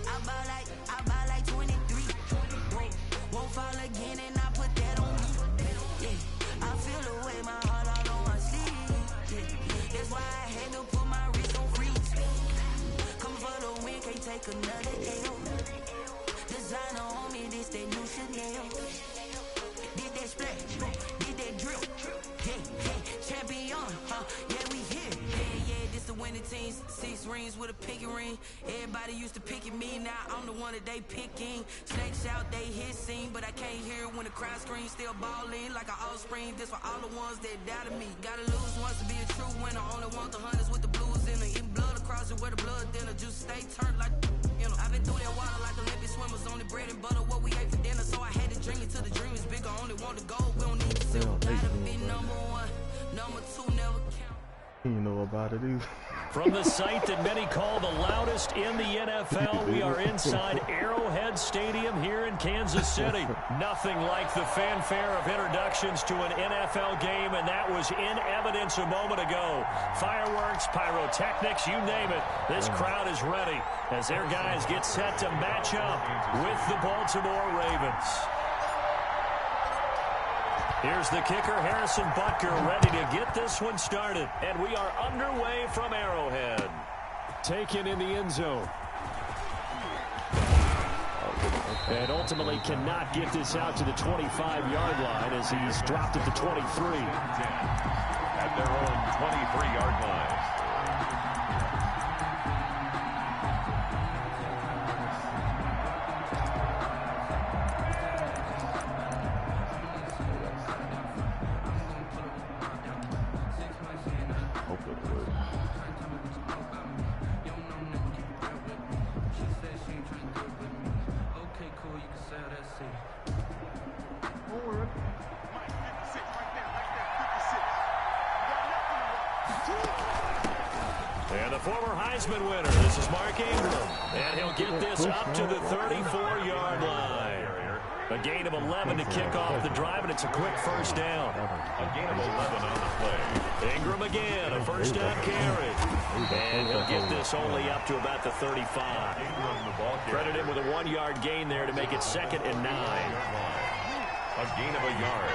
I buy like 23. Won't fall again and I put that on me. Yeah. I feel the way my heart out on my sleeve. Yeah. That's why I had to put my wrist on freeze. Come for the win, can't take another L. Designer on me, this that new Chanel. Did that splash, did that drip. Yeah, champion, yeah, we here. Yeah, this the winning team. 6 rings with a pinky ring. Everybody used to picking me, now I'm the one that they picking. Snakes out, they hit scene, but I can't hear when the crowd screams. Still balling like an offspring. This for all the ones that doubted me. Gotta lose once to be a true winner. Only want the hunters with the blues in it. Eating blood across it where the blood dinner. Just stay turned like, you know. I've been through that water like Olympic swimmers. Only bread and butter, what we ate for dinner. So I had to drink it till the dream is bigger. Only want to go, we don't need to see. Gotta be number 1, number 2 never count. You know about it either. From the site that many call the loudest in the NFL, we are inside Arrowhead Stadium here in Kansas City. Nothing like the fanfare of introductions to an NFL game, and that was in evidence a moment ago. Fireworks, pyrotechnics, you name it. This crowd is ready as their guys get set to match up with the Baltimore Ravens. Here's the kicker, Harrison Butker, ready to get this one started. And we are underway from Arrowhead. Taken in the end zone. And ultimately cannot get this out to the 25-yard line as he's dropped at the 23. At their own 23-yard line. And the former Heisman winner, this is Mark Ingram. And he'll get this up to the 34-yard line. A gain of 11 to kick off the drive, and it's a quick first down. A gain of 11 on the play. Ingram again, a first down carry. And he'll get this only up to about the 35. Ingram, the ball carrier. Credit him with a 1-yard gain there to make it 2nd and 9. A gain of a yard.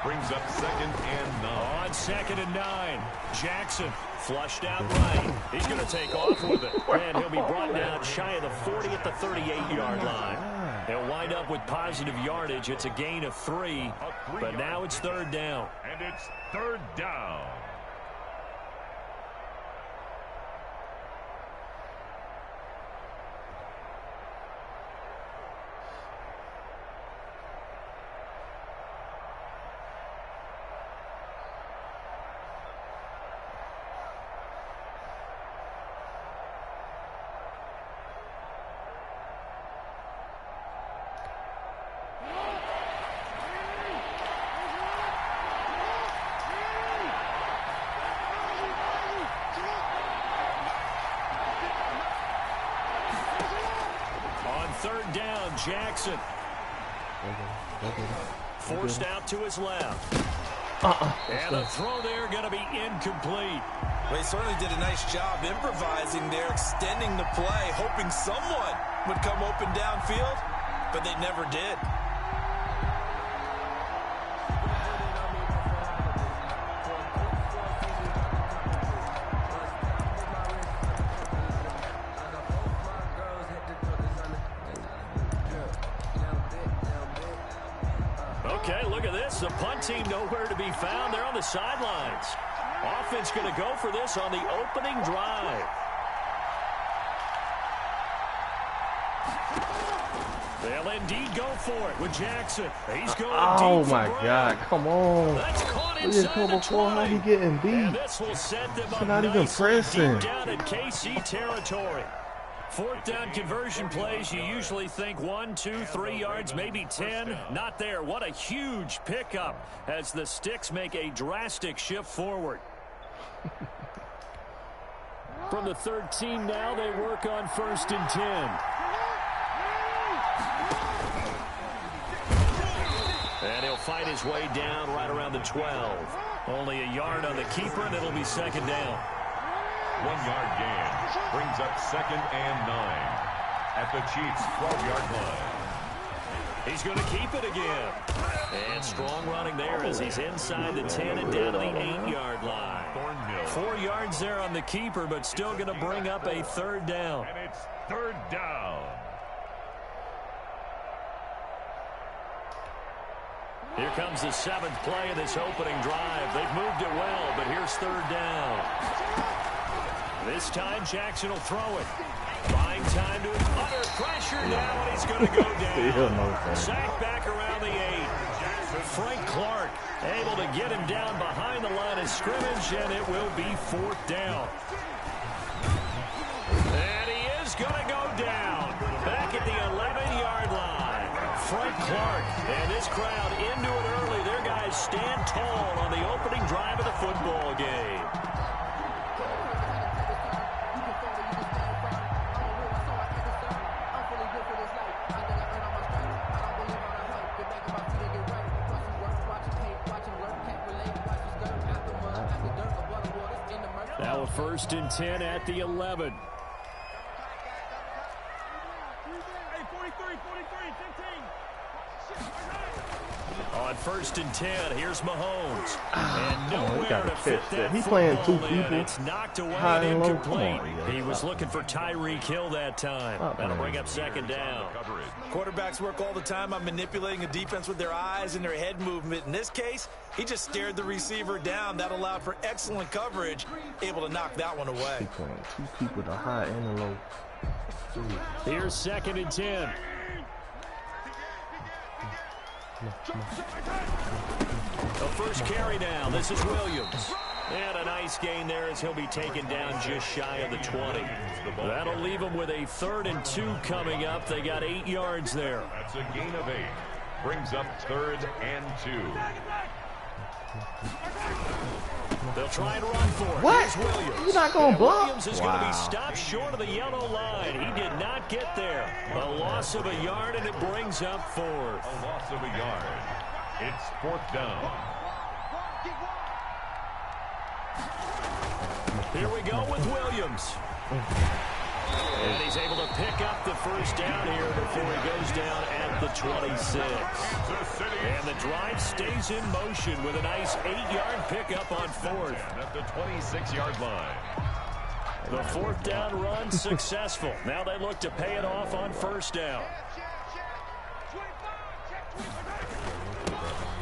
Brings up 2nd and 9. On 2nd and 9, Jackson flushed out right. He's going to take off with it. And he'll be brought down shy of the 40 at the 38-yard line. They'll wind up with positive yardage. It's a gain of 3, but now it's 3rd down. And it's 3rd down. third down. Jackson. Forced out to his left. And the throw there going to be incomplete. They certainly did a nice job improvising there, extending the play, hoping someone would come open downfield, but they never did. Okay, look at this. The punt team nowhere to be found. They're on the sidelines. Offense going to go for this on the opening drive. They'll indeed go for it with Jackson. He's going oh deep my God, come on. That's caught We just inside come before how he getting beat. and this will set them up not even pressing. deep down in KC territory. Fourth down conversion plays, you usually think 1, 2, 3 yards, maybe 10. Not there. What a huge pickup as the Sticks make a drastic shift forward. From the 13 now, they work on 1st and 10. And he'll fight his way down right around the 12. Only a yard on the keeper, and it'll be 2nd down. 1-yard gain brings up 2nd and 9 at the Chiefs' 12-yard line. He's going to keep it again. And strong running there as he's inside the 10 and down to the 8-yard line. 4 yards there on the keeper, but still going to bring up a 3rd down. And it's 3rd down. Here comes the 7th play of this opening drive. They've moved it well, but here's 3rd down. This time, Jackson will throw it. Buying time to under pressure now, and he's going to go down. Sacked back around the 8. Frank Clark able to get him down behind the line of scrimmage, and it will be 4th down. And he is going to go down. Back at the 11-yard line. Frank Clark and this crowd into it early. Their guys stand tall on the opening drive of the football game. Now a 1st and 10 at the 11. On 1st and 10, here's Mahomes. And nowhere to fit that He's playing 2 football in. people. It's knocked away High and and low. incomplete. Yeah, He was looking for Tyreek Hill that time. That'll bring up 2nd down. Quarterbacks work all the time on manipulating a defense with their eyes and their head movement. In this case, he just stared the receiver down. That allowed for excellent coverage, able to knock that one away. He's playing 2 people, the high and the low. Here's 2nd and 10. The first carry now. This is Williams. And a nice gain there as he'll be taken down just shy of the 20. That'll leave him with a 3rd and 2 coming up. They got 8 yards there. That's a gain of 8. Brings up 3rd and 2. They'll try and run for it. What? Here's Williams. You're not going to block? Williams is going to be stopped short of the yellow line. He did not get there. A loss of a yard, and it brings up 4th. A loss of a yard. It's 4th down. Here we go with Williams. And he's able to pick up the 1st down here before he goes down at the 26. And the drive stays in motion with a nice 8-yard pickup on 4th. At the 26-yard line. The 4th down run successful. Now they look to pay it off on 1st down.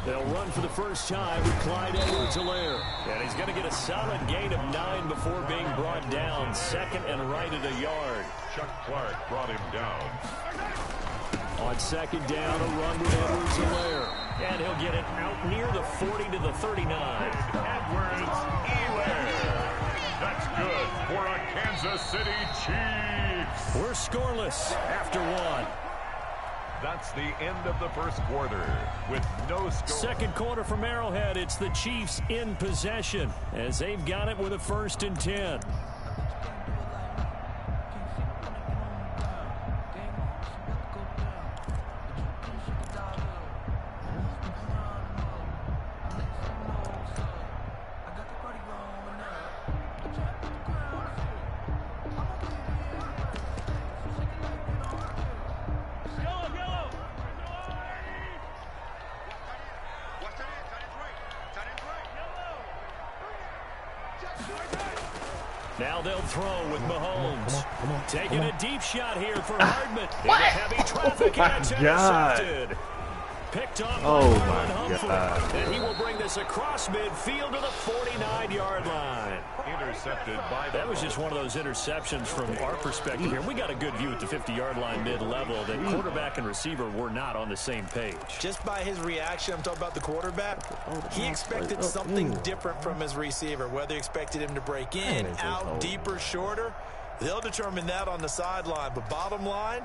They'll run for the first time with Clyde Edwards-Helaire. And he's going to get a solid gain of 9 before being brought down. 2nd and right at a yard. Chuck Clark brought him down. On 2nd down, a run with Edwards-Helaire. And he'll get it out near the 40 to the 39. Edwards-Helaire. That's good for a Kansas City Chiefs. We're scoreless after 1. That's the end of the first quarter with no score. 2nd quarter from Arrowhead. It's the Chiefs in possession as they've got it with a 1st and 10. Now they'll throw with Mahomes. Taking a deep shot here for Hardman. Into heavy traffic, and it's intercepted. Picked off by Marlon Humphrey. And he will bring this across midfield to the 49-yard line. Intercepted by that was just one of those interceptions from our perspective here. We got a good view at the 50-yard line mid-level that quarterback and receiver were not on the same page. Just by his reaction, I'm talking about the quarterback, he expected something different from his receiver. Whether he expected him to break in, out, deeper, shorter, they'll determine that on the sideline. But bottom line,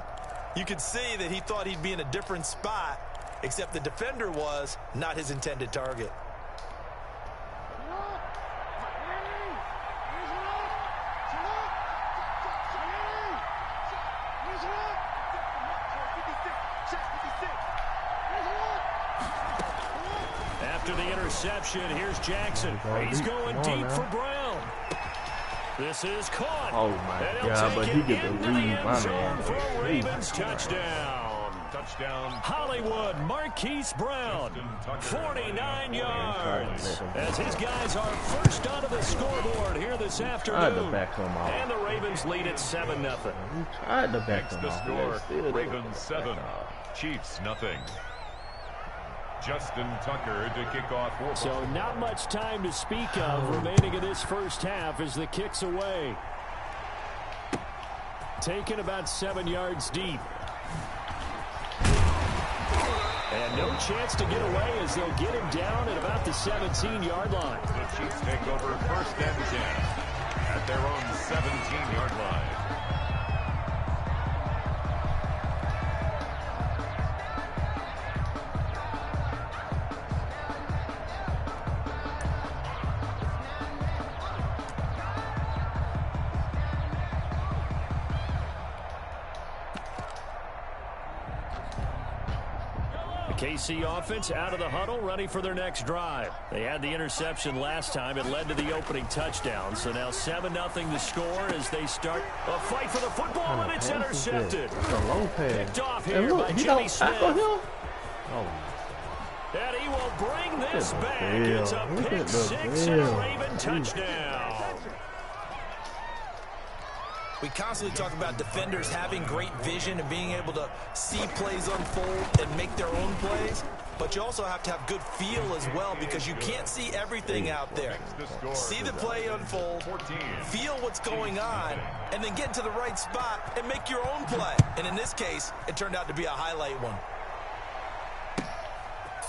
you could see that he thought he'd be in a different spot, except the defender was not his intended target. After the interception, here's Jackson. He's going deep for Brown. This is caught. Oh my God, but he get the lead, my man. For a Ravens touchdown. Hollywood, Marquise Brown, 49 yards. As his guys are first onto the scoreboard here this afternoon. And the Ravens lead at 7-0. He tried to back them off. Score, Ravens 7, Chiefs nothing. Justin Tucker to kick off. So not much time to speak of remaining in this first half as the kick's away. Taken about 7 yards deep. And no chance to get away as they'll get him down at about the 17-yard line. The Chiefs take over first and 10 at their own 17-yard line. KC offense out of the huddle, ready for their next drive. They had the interception last time. It led to the opening touchdown. So now 7-0 the score as they start a fight for the football, and it's intercepted. Picked off here by Jimmy Smith. And he will bring this back. It's a pick six and a Raven touchdown. We constantly talk about defenders having great vision and being able to see plays unfold and make their own plays. But you also have to have good feel as well, because you can't see everything out there. See the play unfold, feel what's going on, and then get to the right spot and make your own play. And in this case, it turned out to be a highlight one.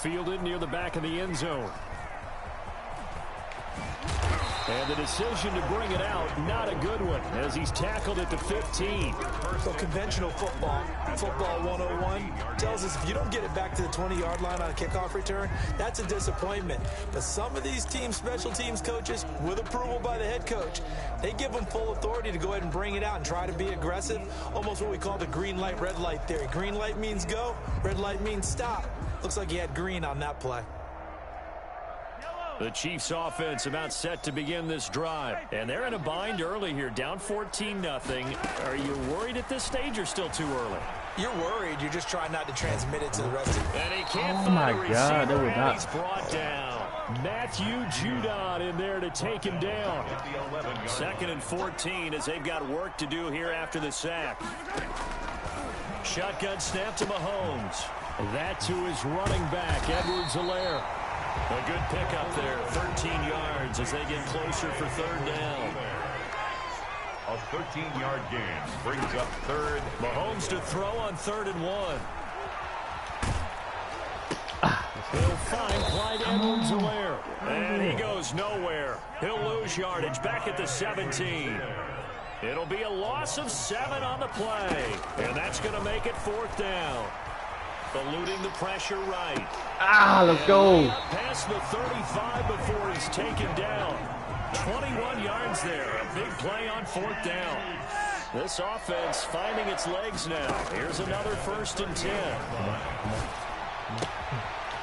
Fielded near the back of the end zone. And the decision to bring it out, not a good one, as he's tackled at the 15. So conventional football 101, tells us if you don't get it back to the 20-yard line on a kickoff return, that's a disappointment. But some of these special teams coaches, with approval by the head coach, they give them full authority to go ahead and bring it out and try to be aggressive, almost what we call the green light, red light theory. Green light means go, red light means stop. Looks like he had green on that play. The Chiefs offense about set to begin this drive. And they're in a bind early here, down 14-0. Are you worried at this stage or still too early? You're worried. You're just trying not to transmit it to the rest of the And he can't find a receiver, and he's brought down. Matthew Judon in there to take him down. 2nd and 14 as they've got work to do here after the sack. Shotgun snap to Mahomes. That to his running back, Edwards-Helaire. A good pickup there, 13 yards as they get closer for 3rd down. A 13-yard gain brings up 3rd. Mahomes to throw on 3rd and 1. He'll find Clyde Edwards-Helaire. And he goes nowhere. He'll lose yardage back at the 17. It'll be a loss of 7 on the play. And that's going to make it 4th down. Eluding the pressure right. Let's go. Past the 35 before he's taken down. 21 yards there. A big play on 4th down. This offense finding its legs now. Here's another 1st and 10.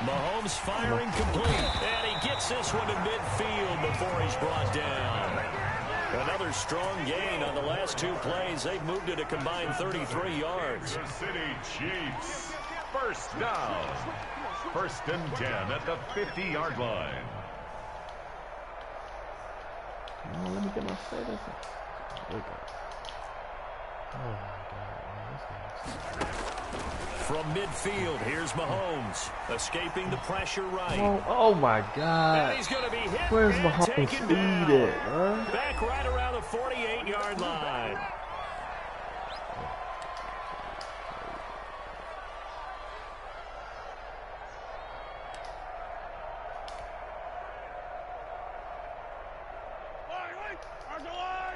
Mahomes firing complete. And he gets this one to midfield before he's brought down. Another strong gain on the last 2 plays. They've moved it a combined 33 yards. The City Chiefs. First down. 1st and 10 at the 50-yard line. Come on, let me get my status. There we go. Oh my God, man, this guy's... From midfield, here's Mahomes, escaping the pressure right. Oh my God. And he's going to be hit. Where's and Mahomes' taken speed down. at, huh? Back right around the 48-yard line.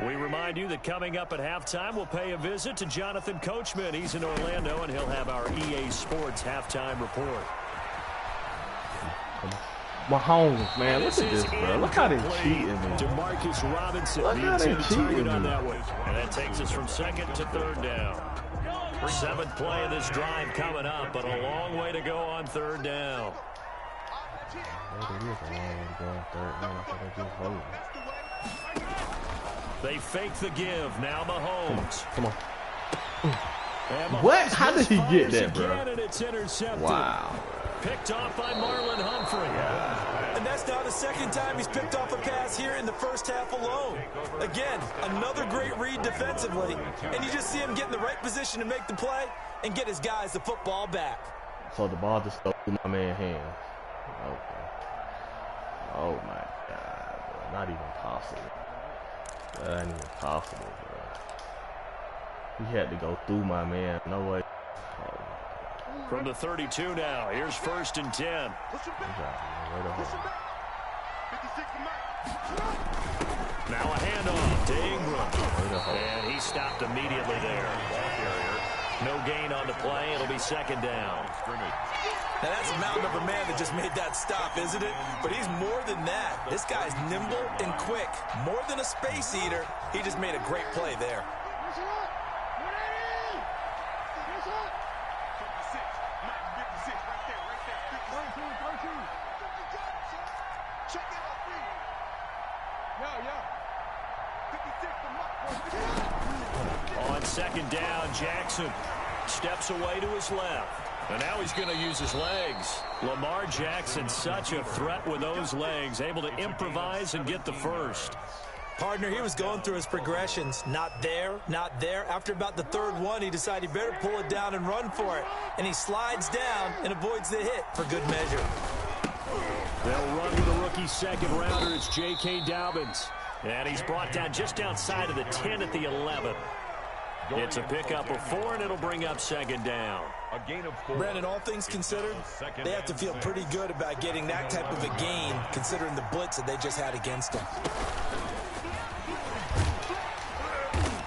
We remind you that coming up at halftime, we'll pay a visit to Jonathan Coachman. He's in Orlando, and he'll have our EA Sports halftime report. Mahomes, man, look at this, bro. Look how they cheating me. DeMarcus Robinson Look how they cheating on me. that one. And that takes us from second to third down. Seventh play of this drive coming up, but a long way to go on third down. They fake the give. Now Mahomes. Come on. And Mahomes What? How did he get that, bro? again, and it's intercepted. Wow. Picked off by Marlon Humphrey. And that's now the second time he's picked off a pass here in the first half alone. Again, another great read defensively, and you just see him get in the right position to make the play and get his guys the football back. So the ball just stuck through my man's hands. Okay. Oh my God, bro. Not even possible. That ain't even possible, bro. He had to go through my man. No way. Oh. From the 32 now, here's first and 10. Now a handoff to Ingram. And he stopped immediately there. No gain on the play. It'll be second down. Now that's a mountain of a man that just made that stop, isn't it? But he's more than that. This guy's nimble and quick. More than a space eater. He just made a great play there. On second down, Jackson steps away to his left. And now he's going to use his legs. Lamar Jackson, such a threat with those legs, able to improvise and get the first. Partner, he was going through his progressions. Not there, not there. After about the third one, he decided he better pull it down and run for it. And he slides down and avoids the hit for good measure. They'll run with a rookie second rounder. It's J.K. Dobbins. And he's brought down just outside of the 10 at the 11. It's a pickup of 4, and it'll bring up second down. A gain of 4. Brandon, all things considered, they have to feel pretty good about getting that type of a gain, considering the blitz that they just had against them.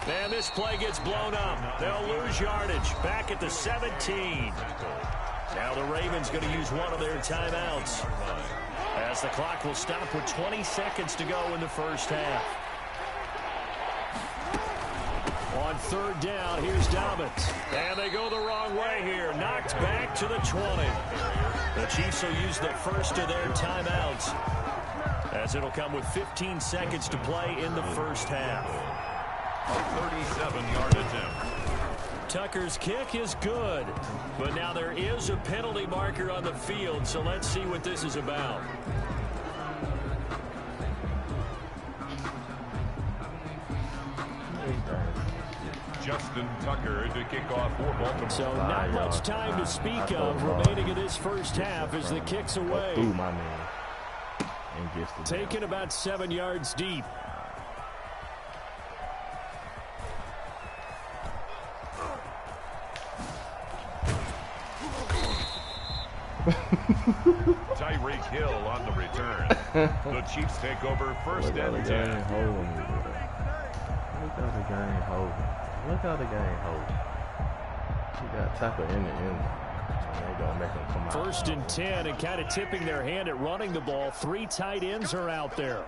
And this play gets blown up. They'll lose yardage. Back at the 17. Now the Ravens going to use one of their timeouts, as the clock will stop with 20 seconds to go in the first half. On third down, here's Dobbins. And they go the wrong way here. Knocked back to the 20. The Chiefs will use the first of their timeouts, as it'll come with 15 seconds to play in the first half. A 37-yard attempt. Tucker's kick is good, but now there is a penalty marker on the field, so let's see what this is about. Justin Tucker to kick off for Baltimore. So not much time to speak of remaining in this first half as the kick's away. Through my man. And gets the Taken about 7 yards deep. Tyreek Hill on the return. The Chiefs take over first and 10. Look how the game holding. Look how the game holding. He got Tucker in the end. And they're going to make him come out. First and 10, and kind of tipping their hand at running the ball. 3 tight ends are out there.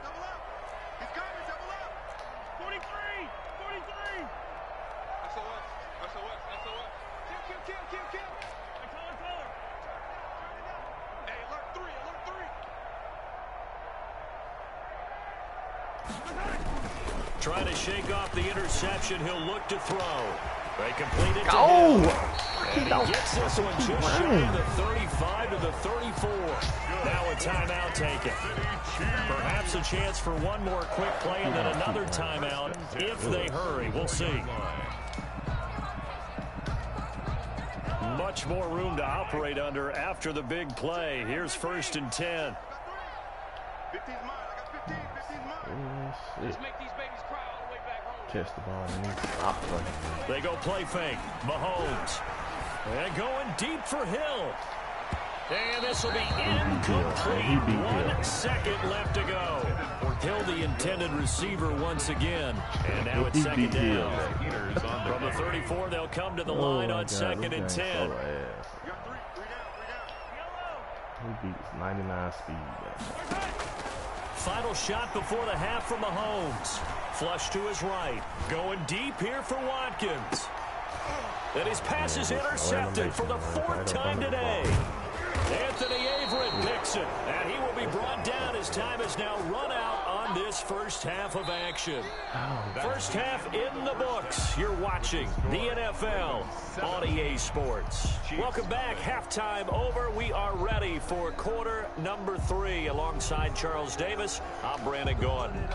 Trying to shake off the interception. He'll look to throw. They complete it to Oh! him. And he gets this one just shy of the 35 to the 34. Now a timeout taken. Perhaps a chance for one more quick play and then another timeout if they hurry. We'll see. Much more room to operate under after the big play. Here's 1st and 10. 15's mine. I got 15. 15's mine. Let's make these babies cry all the way back home. Catch the ball and then stop playing. They go play fake. Mahomes. And going deep for Hill. And this will be incomplete. 1 second left to go. Hill, the intended receiver once again. And now it's second down. From the 34, they'll come to the line on 2nd and 10. He beats 99 speed. Final shot before the half from Mahomes. Flush to his right. Going deep here for Watkins. And his pass is intercepted for the 4th time today. Anthony Averett picks it, and he will be brought down. His time is now run out on this first half of action. First half in the books. You're watching the NFL on EA Sports. Welcome back. Halftime over. We are ready for quarter number 3. Alongside Charles Davis, I'm Brandon Gordon.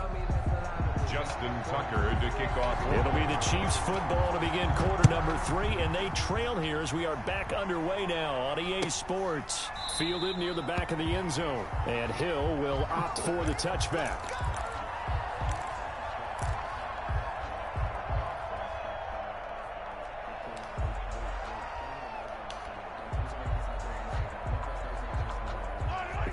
Justin Tucker to kick off. It'll be the Chiefs football to begin quarter number 3, and they trail here as we are back underway now on EA Sports. Fielded near the back of the end zone, and Hill will opt for the touchback.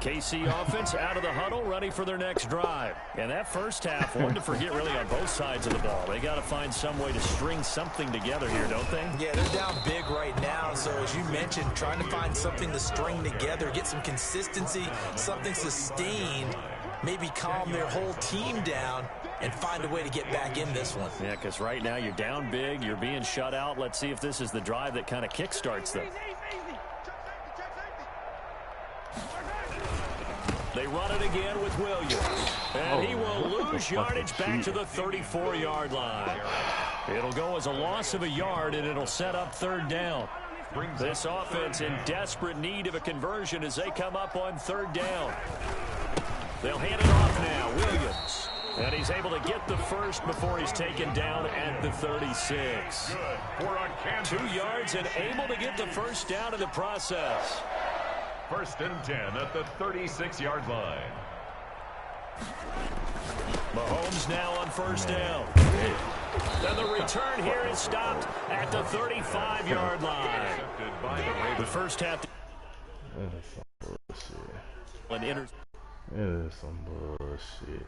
KC offense out of the huddle, ready for their next drive. And that first half, one to forget really on both sides of the ball. They got to find some way to string something together here, don't they? Yeah, they're down big right now. So as you mentioned, trying to find something to string together, get some consistency, something sustained, maybe calm their whole team down and find a way to get back in this one. Yeah, because right now you're down big, you're being shut out. Let's see if this is the drive that kind of kickstarts them. They run it again with Williams. And he will lose yardage back to the 34-yard line. It'll go as a loss of a yard, and it'll set up 3rd down. This offense in desperate need of a conversion as they come up on 3rd down. They'll hand it off now. Williams. And he's able to get the first before he's taken down at the 36. 2 yards and able to get the first down in the process. 1st and 10 at the 36-yard line. Mahomes now on 1st down. And the return here is stopped at the 35-yard line. The first half. That is some bullshit. An That is some bullshit.